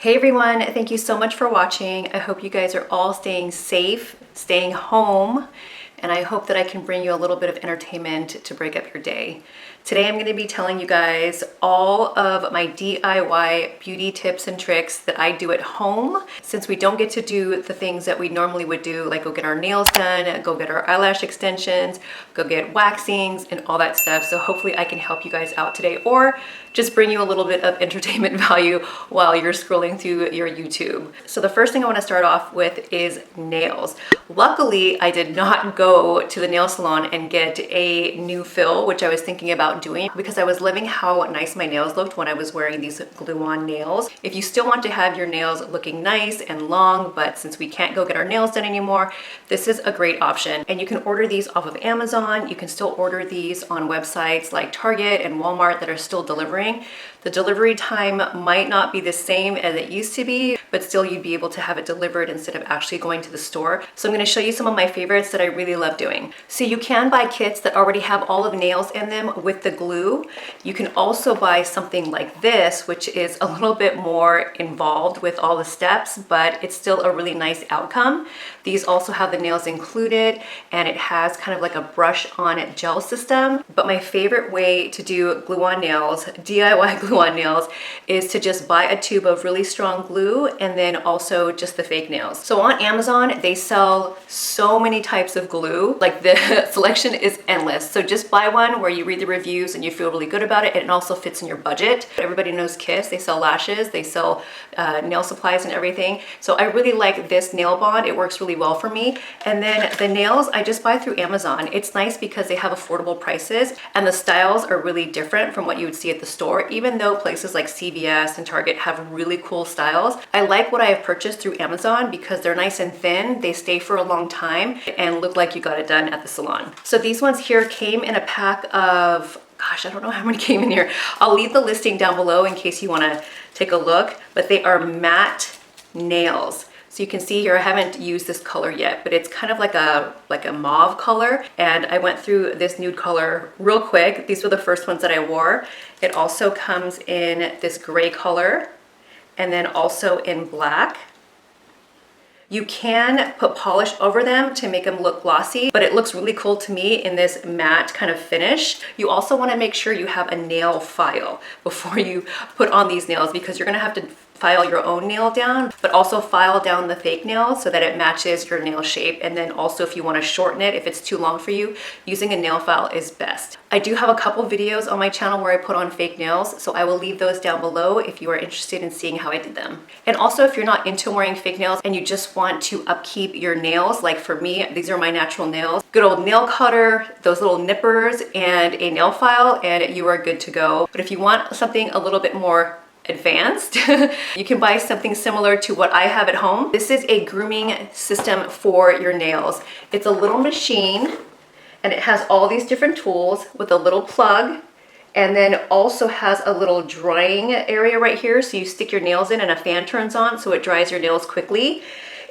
Hey everyone, thank you so much for watching. I hope you guys are all staying safe, staying home, and I hope that I can bring you a little bit of entertainment to break up your day. Today I'm going to be telling you guys all of my DIY beauty tips and tricks that I do at home, since we don't get to do the things that we normally would do, like go get our nails done, go get our eyelash extensions, go get waxings and all that stuff. So hopefully I can help you guys out today, or just bring you a little bit of entertainment value while you're scrolling through your YouTube. So the first thing I want to start off with is nails. Luckily, I did not go to the nail salon and get a new fill, which I was thinking about doing because I was loving how nice my nails looked when I was wearing these glue-on nails. If you still want to have your nails looking nice and long, but since we can't go get our nails done anymore, this is a great option. And you can order these off of Amazon. You can still order these on websites like Target and Walmart that are still delivering. The delivery time might not be the same as it used to be, but still you'd be able to have it delivered instead of actually going to the store. So I'm going to show you some of my favorites that I really love doing. So you can buy kits that already have all of the nails in them with the glue. You can also buy something like this, which is a little bit more involved with all the steps, but it's still a really nice outcome. These also have the nails included, and it has kind of like a brush-on gel system. But my favorite way to do glue-on nails, DIY glue-on nails, is to just buy a tube of really strong glue and then also just the fake nails. So on Amazon, they sell so many types of glue. Like the selection is endless. So just buy one where you read the reviews and you feel really good about it, and it also fits in your budget. Everybody knows Kiss. They sell lashes, they sell nail supplies and everything. So I really like this nail bond. It works really well for me. And then the nails I just buy through Amazon. It's nice because they have affordable prices and the styles are really different from what you would see at the store, even though places like CVS and Target have really cool styles. I like what I have purchased through Amazon because they're nice and thin, they stay for a long time, and look like you got it done at the salon. So these ones here came in a pack of, gosh, I don't know how many came in here. I'll leave the listing down below in case you want to take a look, but they are matte nails. So you can see here, I haven't used this color yet, but it's kind of like a mauve color. And I went through this nude color real quick. These were the first ones that I wore. It also comes in this gray color and then also in black. You can put polish over them to make them look glossy, but it looks really cool to me in this matte kind of finish. You also want to make sure you have a nail file before you put on these nails, because you're going to have to file your own nail down, but also file down the fake nail so that it matches your nail shape. And then also, if you want to shorten it, if it's too long for you, using a nail file is best. I do have a couple videos on my channel where I put on fake nails, so I will leave those down below if you are interested in seeing how I did them. And also, if you're not into wearing fake nails and you just want to upkeep your nails, like for me, these are my natural nails, good old nail cutter, those little nippers, and a nail file, and you are good to go. But if you want something a little bit more advanced, you can buy something similar to what I have at home. This is a grooming system for your nails. It's a little machine and it has all these different tools with a little plug, and then also has a little drying area right here. So you stick your nails in and a fan turns on so it dries your nails quickly.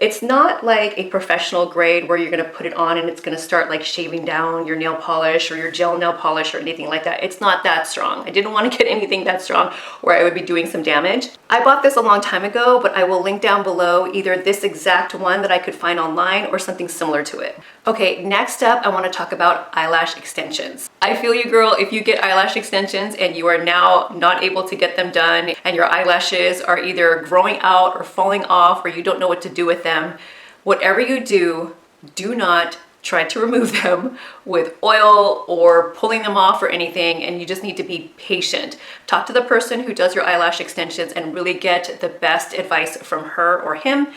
It's not like a professional grade where you're gonna put it on and it's gonna start like shaving down your nail polish or your gel nail polish or anything like that. It's not that strong. I didn't want to get anything that strong where I would be doing some damage. I bought this a long time ago, but I will link down below either this exact one that I could find online or something similar to it. Okay, next up, I want to talk about eyelash extensions. I feel you, girl. If you get eyelash extensions and you are now not able to get them done and your eyelashes are either growing out or falling off or you don't know what to do with them, whatever you do, do not try to remove them with oil or pulling them off or anything, and you just need to be patient. Talk to the person who does your eyelash extensions and really get the best advice from her or him,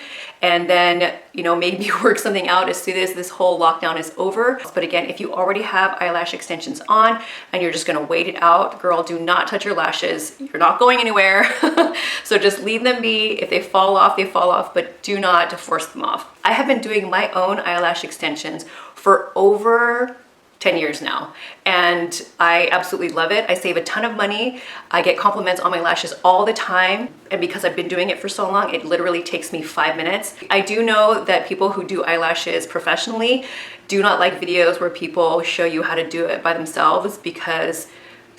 and then, you know, maybe work something out as soon as this whole lockdown is over. But again, if you already have eyelash extensions on and you're just gonna wait it out, girl, do not touch your lashes. You're not going anywhere. So just leave them be. If they fall off, but do not force them off. I have been doing my own eyelash extensions for over 10 years now, and I absolutely love it. I save a ton of money. I get compliments on my lashes all the time, and because I've been doing it for so long, it literally takes me 5 minutes. I do know that people who do eyelashes professionally do not like videos where people show you how to do it by themselves, because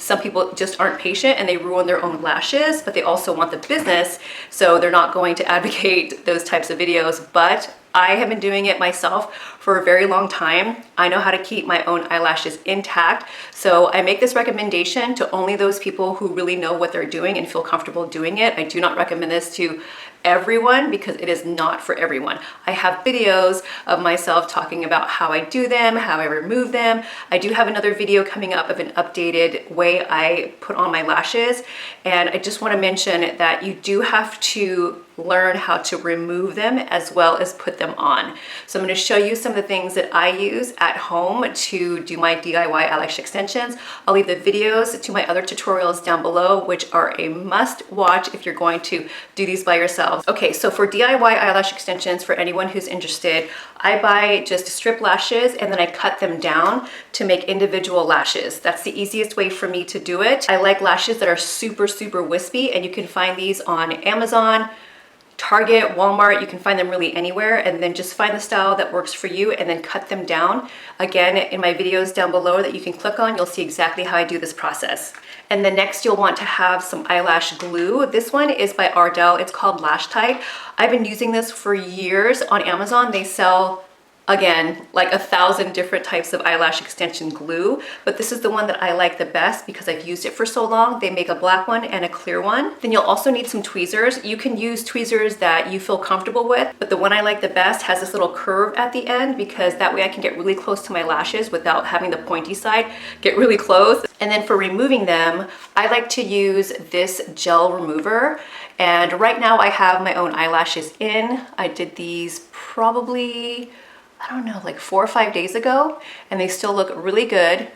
some people just aren't patient and they ruin their own lashes, but they also want the business, so they're not going to advocate those types of videos. But I have been doing it myself for a very long time. I know how to keep my own eyelashes intact. So I make this recommendation to only those people who really know what they're doing and feel comfortable doing it. I do not recommend this to everyone because it is not for everyone. I have videos of myself talking about how I do them, how I remove them. I do have another video coming up of an updated way I put on my lashes. And I just want to mention that you do have to learn how to remove them as well as put them on. So I'm going to show you some of the things that I use at home to do my DIY eyelash extensions. I'll leave the videos to my other tutorials down below, which are a must watch if you're going to do these by yourself. Okay, so for DIY eyelash extensions, for anyone who's interested, I buy just strip lashes and then I cut them down to make individual lashes. That's the easiest way for me to do it. I like lashes that are super, super wispy, and you can find these on Amazon, Target, Walmart. You can find them really anywhere, and then just find the style that works for you and then cut them down. Again, in my videos down below that you can click on, you'll see exactly how I do this process. And then next you'll want to have some eyelash glue. This one is by Ardell. It's called LashTite. I've been using this for years on Amazon. They sell, again, like 1,000 different types of eyelash extension glue, but this is the one that I like the best because I've used it for so long. They make a black one and a clear one. Then you'll also need some tweezers. You can use tweezers that you feel comfortable with, but the one I like the best has this little curve at the end because that way I can get really close to my lashes without having the pointy side get really close. And then for removing them, I like to use this gel remover. And right now I have my own eyelashes in. I did these probably, I don't know, like 4 or 5 days ago, and they still look really good.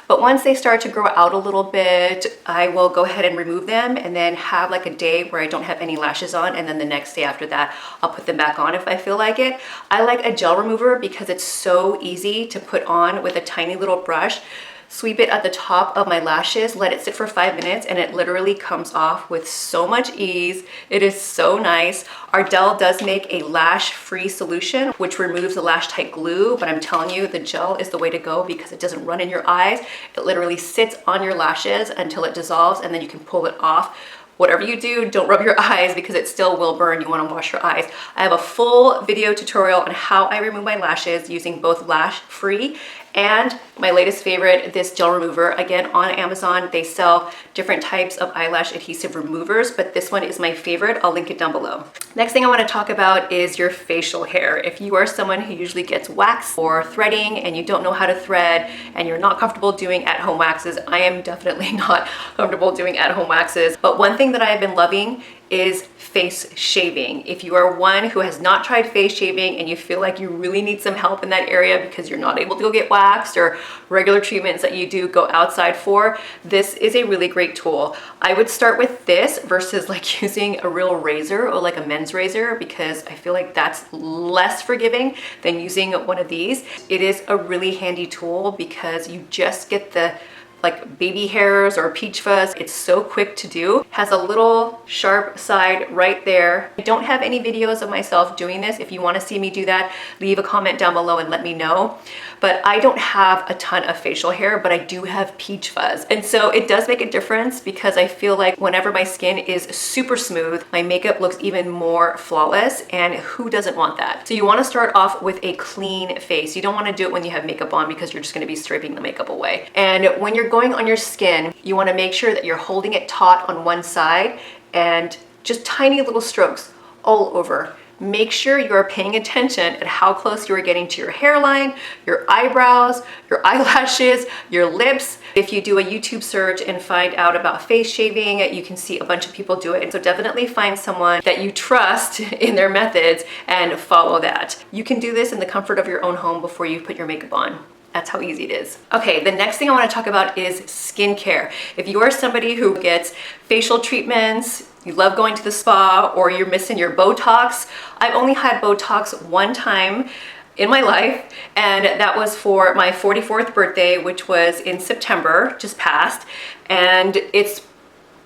But once they start to grow out a little bit, I will go ahead and remove them and then have like a day where I don't have any lashes on, and then the next day after that, I'll put them back on if I feel like it. I like a gel remover because it's so easy to put on with a tiny little brush. Sweep it at the top of my lashes, let it sit for 5 minutes, and it literally comes off with so much ease. It is so nice. Ardell does make a lash-free solution, which removes the LashTite glue, but I'm telling you, the gel is the way to go because it doesn't run in your eyes. It literally sits on your lashes until it dissolves, and then you can pull it off. Whatever you do, don't rub your eyes because it still will burn. You want to wash your eyes. I have a full video tutorial on how I remove my lashes using both lash-free and my latest favorite, this gel remover. Again, on Amazon, they sell different types of eyelash adhesive removers, but this one is my favorite. I'll link it down below. Next thing I want to talk about is your facial hair. If you are someone who usually gets wax or threading and you don't know how to thread and you're not comfortable doing at-home waxes, I am definitely not comfortable doing at-home waxes. But one thing that I have been loving is face shaving. If you are one who has not tried face shaving and you feel like you really need some help in that area because you're not able to go get waxed or regular treatments that you do go outside for, this is a really great tool. I would start with this versus like using a real razor or like a men's razor because I feel like that's less forgiving than using one of these. It is a really handy tool because you just get the like baby hairs or peach fuzz. It's so quick to do. Has a little sharp side right there. I don't have any videos of myself doing this. If you want to see me do that, leave a comment down below and let me know. But I don't have a ton of facial hair, but I do have peach fuzz. And so it does make a difference because I feel like whenever my skin is super smooth, my makeup looks even more flawless, and who doesn't want that? So you want to start off with a clean face. You don't want to do it when you have makeup on because you're just going to be scraping the makeup away. And when you're going on your skin, you want to make sure that you're holding it taut on one side and just tiny little strokes all over. Make sure you are paying attention at how close you are getting to your hairline, your eyebrows, your eyelashes, your lips. If you do a YouTube search and find out about face shaving, you can see a bunch of people do it. So definitely find someone that you trust in their methods and follow that. You can do this in the comfort of your own home before you put your makeup on. That's how easy it is. Okay, the next thing I want to talk about is skincare. If you are somebody who gets facial treatments, you love going to the spa, or you're missing your Botox. I've only had Botox one time in my life, and that was for my 44th birthday, which was in September, just passed, and it's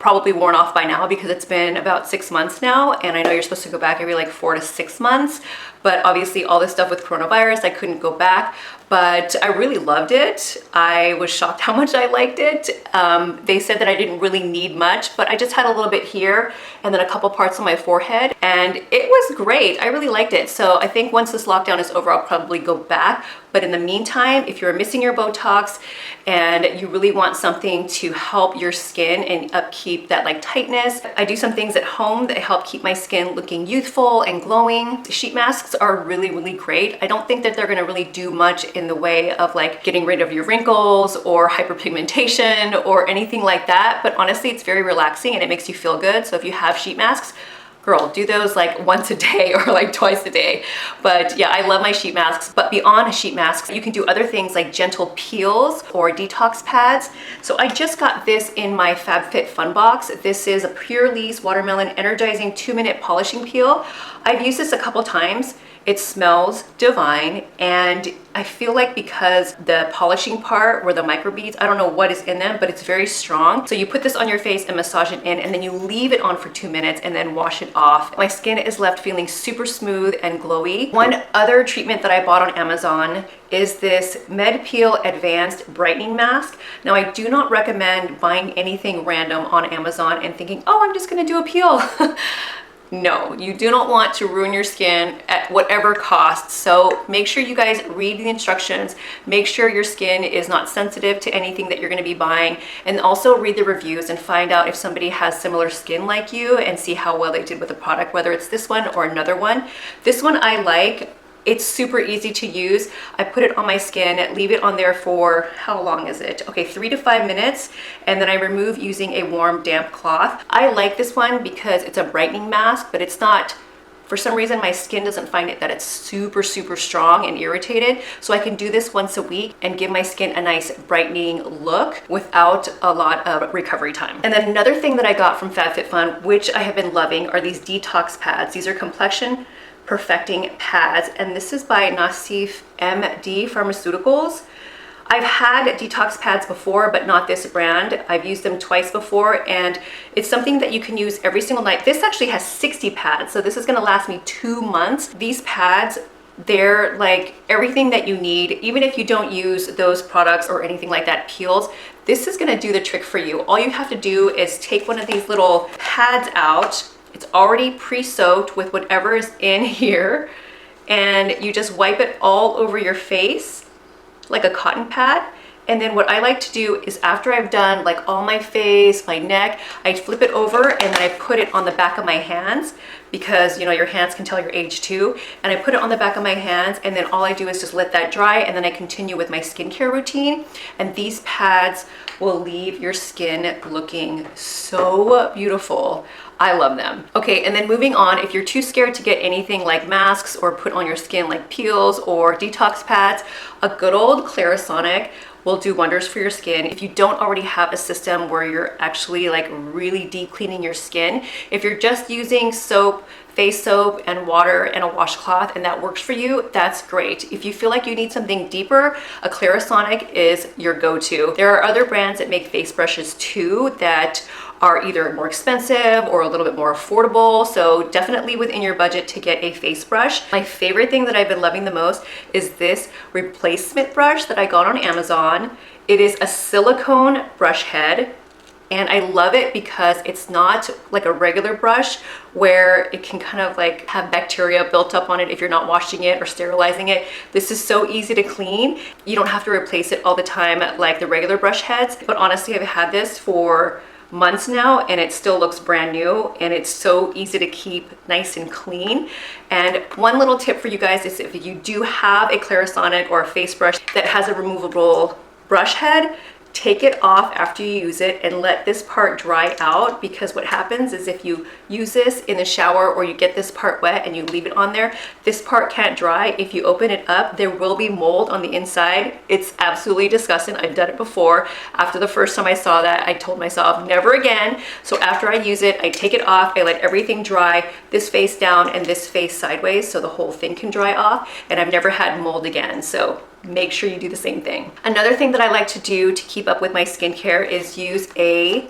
probably worn off by now because it's been about 6 months now, and I know you're supposed to go back every like 4 to 6 months, but obviously all this stuff with coronavirus, I couldn't go back. but I really loved it. I was shocked how much I liked it. They said that I didn't really need much, but I just had a little bit here and then a couple parts on my forehead, and it was great. I really liked it. So I think once this lockdown is over, I'll probably go back. But in the meantime, if you're missing your Botox and you really want something to help your skin and upkeep that like tightness, I do some things at home that help keep my skin looking youthful and glowing. Sheet masks are really, really great. I don't think that they're gonna really do much in the way of like getting rid of your wrinkles or hyperpigmentation or anything like that. But honestly, it's very relaxing and it makes you feel good. So if you have sheet masks, girl, do those like once a day or like twice a day. But yeah, I love my sheet masks. But beyond sheet masks, you can do other things like gentle peels or detox pads. So I just got this in my FabFitFun box. This is a Pure Leaves Watermelon Energizing 2-Minute Polishing Peel. I've used this a couple times. It smells divine, and I feel like because the polishing part where the microbeads, I don't know what is in them, but it's very strong. So you put this on your face and massage it in, and then you leave it on for 2 minutes and then wash it off. My skin is left feeling super smooth and glowy. One other treatment that I bought on Amazon is this MedPeel Advanced Brightening Mask. Now, I do not recommend buying anything random on Amazon and thinking, oh, I'm just gonna do a peel. No, you do not want to ruin your skin at whatever cost. So make sure you guys read the instructions, make sure your skin is not sensitive to anything that you're gonna be buying, and also read the reviews and find out if somebody has similar skin like you and see how well they did with the product, whether it's this one or another one. This one I like. It's super easy to use. I put it on my skin, leave it on there for, how long is it? Okay, 3 to 5 minutes, and then I remove using a warm, damp cloth. I like this one because it's a brightening mask, but it's not, for some reason, my skin doesn't find it that it's super, super strong and irritated. So I can do this once a week and give my skin a nice brightening look without a lot of recovery time. And then another thing that I got from FabFitFun, which I have been loving, are these detox pads. These are complexion perfecting pads, and this is by Nassif MD Pharmaceuticals. I've had detox pads before, but not this brand. I've used them twice before, and it's something that you can use every single night. This actually has 60 pads, so this is gonna last me 2 months. These pads, they're like everything that you need. Even if you don't use those products or anything like that, peels, this is gonna do the trick for you. All you have to do is take one of these little pads out. It's already pre-soaked with whatever is in here, and you just wipe it all over your face like a cotton pad. And then what I like to do is after I've done like all my face, my neck, I flip it over and then I put it on the back of my hands, because you know your hands can tell your age too. And I put it on the back of my hands, and then all I do is just let that dry, and then I continue with my skincare routine. And these pads will leave your skin looking so beautiful. I love them. Okay, and then moving on, if you're too scared to get anything like masks or put on your skin like peels or detox pads, a good old Clarisonic will do wonders for your skin. If you don't already have a system where you're actually like really deep cleaning your skin, if you're just using soap, face soap and water and a washcloth, and that works for you, that's great. If you feel like you need something deeper, a Clarisonic is your go-to. There are other brands that make face brushes too that are either more expensive or a little bit more affordable. So definitely within your budget to get a face brush. My favorite thing that I've been loving the most is this replacement brush that I got on Amazon. It is a silicone brush head. And I love it because it's not like a regular brush where it can kind of like have bacteria built up on it if you're not washing it or sterilizing it. This is so easy to clean. You don't have to replace it all the time like the regular brush heads. But honestly, I've had this for months now and it still looks brand new, and it's so easy to keep nice and clean. And one little tip for you guys is if you do have a Clarisonic or a face brush that has a removable brush head, take it off after you use it and let this part dry out, because what happens is if you use this in the shower or you get this part wet and you leave it on there, this part can't dry. If you open it up, there will be mold on the inside. It's absolutely disgusting. I've done it before. After the first time I saw that, I told myself never again. So after I use it, I take it off, I let everything dry, this face down and this face sideways, so the whole thing can dry off, and I've never had mold again. So make sure you do the same thing. Another thing that I like to do to keep up with my skincare is use a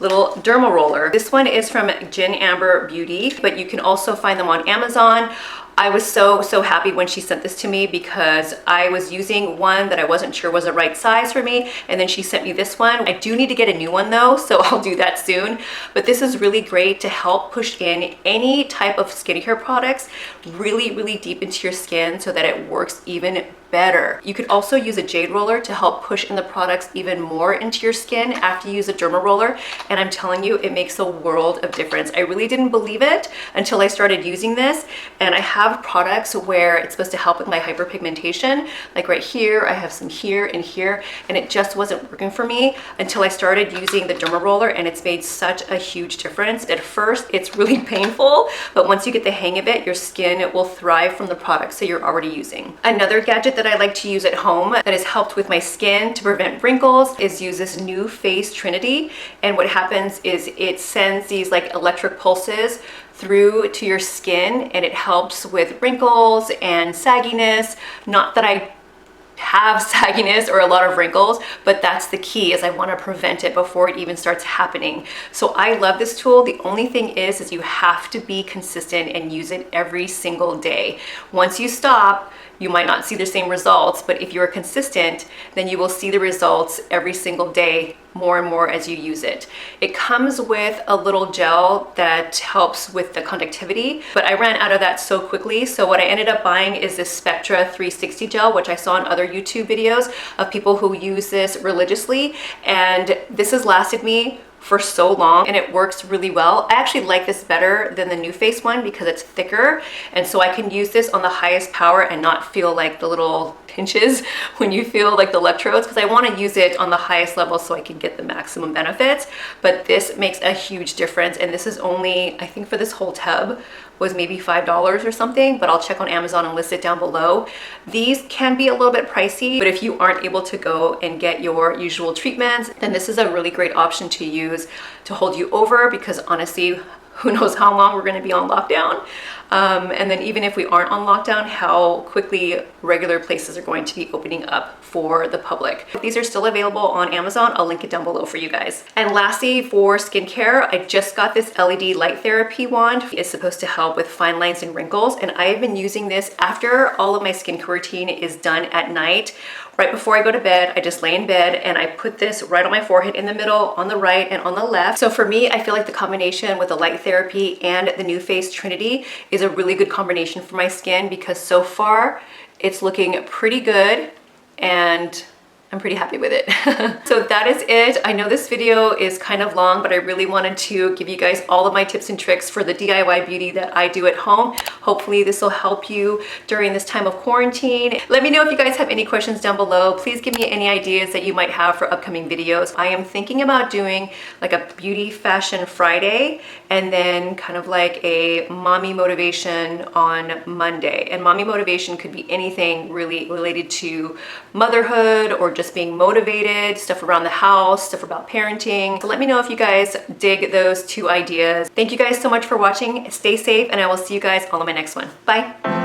little derma roller. This one is from Gin Amber Beauty, but you can also find them on Amazon. I was so happy when she sent this to me because I was using one that I wasn't sure was the right size for me, and then she sent me this one. I do need to get a new one though, so I'll do that soon. But this is really great to help push in any type of skincare products really deep into your skin so that it works even better. You could also use a jade roller to help push in the products even more into your skin after you use a derma roller, and I'm telling you, it makes a world of difference. I really didn't believe it until I started using this, and I have products where it's supposed to help with my hyperpigmentation. Like right here, I have some here and here, and it just wasn't working for me until I started using the derma roller, and it's made such a huge difference. At first, it's really painful, but once you get the hang of it, your skin will thrive from the products that you're already using. Another gadget that I like to use at home that has helped with my skin to prevent wrinkles is use this new Face Trinity. And what happens is it sends these like electric pulses through to your skin, and it helps with wrinkles and sagginess. Not that I have sagginess or a lot of wrinkles, but that's the key, is I want to prevent it before it even starts happening. So I love this tool. The only thing is you have to be consistent and use it every single day. Once you stop, you might not see the same results, but if you're consistent, then you will see the results every single day, more and more as you use it. It comes with a little gel that helps with the conductivity, but I ran out of that so quickly. So what I ended up buying is this Spectra 360 gel, which I saw in other YouTube videos of people who use this religiously. And this has lasted me for so long, and it works really well. I actually like this better than the New Face one because it's thicker, and so I can use this on the highest power and not feel like the little pinches when you feel like the electrodes, because I want to use it on the highest level so I can get the maximum benefits. But this makes a huge difference, and this is only, I think for this whole tub was maybe $5 or something, but I'll check on Amazon and list it down below. These can be a little bit pricey, but if you aren't able to go and get your usual treatments, then this is a really great option to use to hold you over, because honestly, who knows how long we're gonna be on lockdown. And then even if we aren't on lockdown, how quickly regular places are going to be opening up for the public. These are still available on Amazon. I'll link it down below for you guys. And lastly, for skincare, I just got this LED light therapy wand. It's supposed to help with fine lines and wrinkles, and I have been using this after all of my skincare routine is done at night. Right before I go to bed, I just lay in bed and I put this right on my forehead, in the middle, on the right, and on the left. So for me, I feel like the combination with the light therapy and the New Face Trinity is a really good combination for my skin, because so far it's looking pretty good and I'm pretty happy with it. So that is it. I know this video is kind of long, but I really wanted to give you guys all of my tips and tricks for the DIY beauty that I do at home. Hopefully this will help you during this time of quarantine. Let me know if you guys have any questions down below. Please give me any ideas that you might have for upcoming videos. I am thinking about doing like a beauty fashion Friday, and then kind of like a mommy motivation on Monday. And mommy motivation could be anything really related to motherhood or just being motivated, stuff around the house, stuff about parenting. So let me know if you guys dig those two ideas. Thank you guys so much for watching. Stay safe, and I will see you guys all in my next one. Bye.